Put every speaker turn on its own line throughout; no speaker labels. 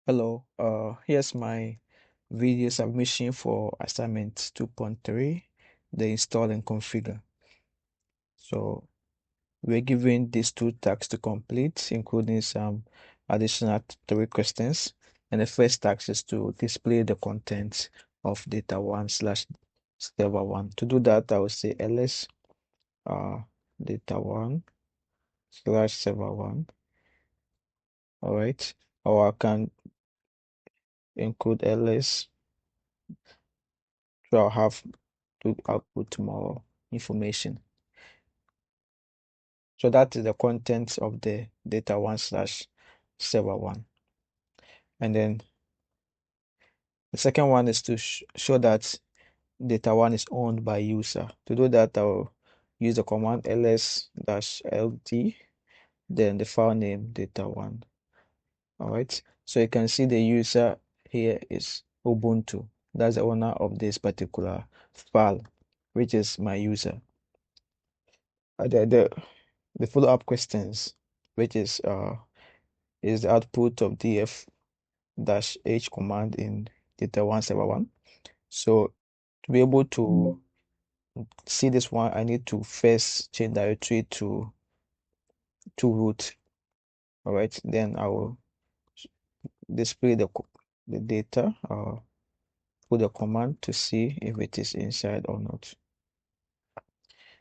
Hello, here's my video submission for assignment 2.3, the install and configure. So we're given these two tasks to complete, including some additional three questions. And the first task is to display the contents of data1 slash server1. To do that, I will say ls data1 slash server1. All right. Or I can include ls. So I'll have to output more information. So that is the contents of the data1 slash server1. And then the second one is to show that data1 is owned by user. To do that, I'll use the command ls-ld, then the file name data1. All right. So you can see the user here is Ubuntu. That's the owner of this particular file, which is my user. The follow-up questions, which is the output of df-h command in data1 server1. So to be able to see this one, I need to first change directory to root. All right, then I will display the data put the command to see if it is inside or not.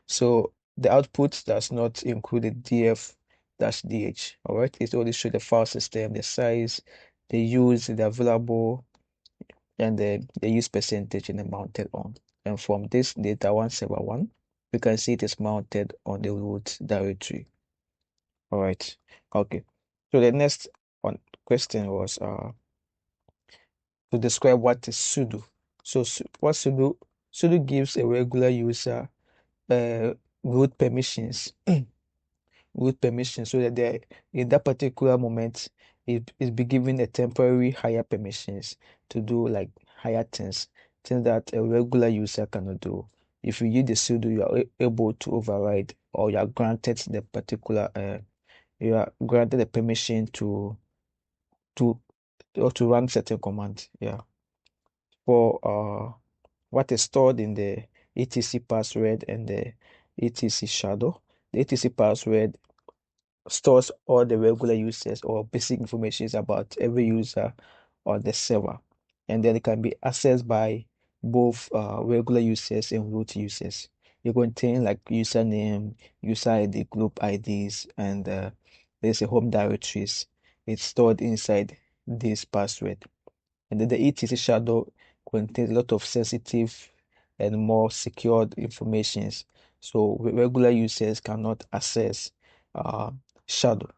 So the output does not include the df-dh. All right, it only shows the file system, the size, the use, the available, and the use percentage in the mounted on. And from this data1 server1, we can see it is mounted on the root directory. All right. Okay. So the next one question was to describe what is sudo. So what sudo gives a regular user root permissions root permission so that they in that particular moment it is be given a temporary higher permissions to do like higher things that a regular user cannot do. If you use the sudo, you are able to override, or you are granted the particular you are granted the permission to to run certain commands. Yeah. For what is stored in the etc password and the etc shadow. The etc password stores all the regular users or basic information about every user on the server, and then it can be accessed by both regular users and root users. It contain like username, user ID, group IDs, and there's a home directories. It's stored inside this password. And then the etc shadow contains a lot of sensitive and more secured informations, so regular users cannot access uh, shadow.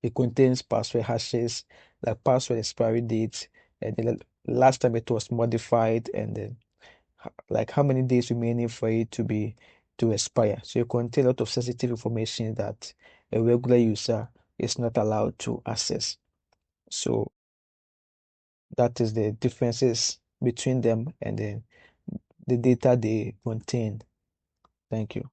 It contains password hashes, like password expiry date, and the last time it was modified, and then like how many days remaining for it to expire. So it contains a lot of sensitive information that a regular user is not allowed to access. So that is the differences between them and the data they contain. Thank you.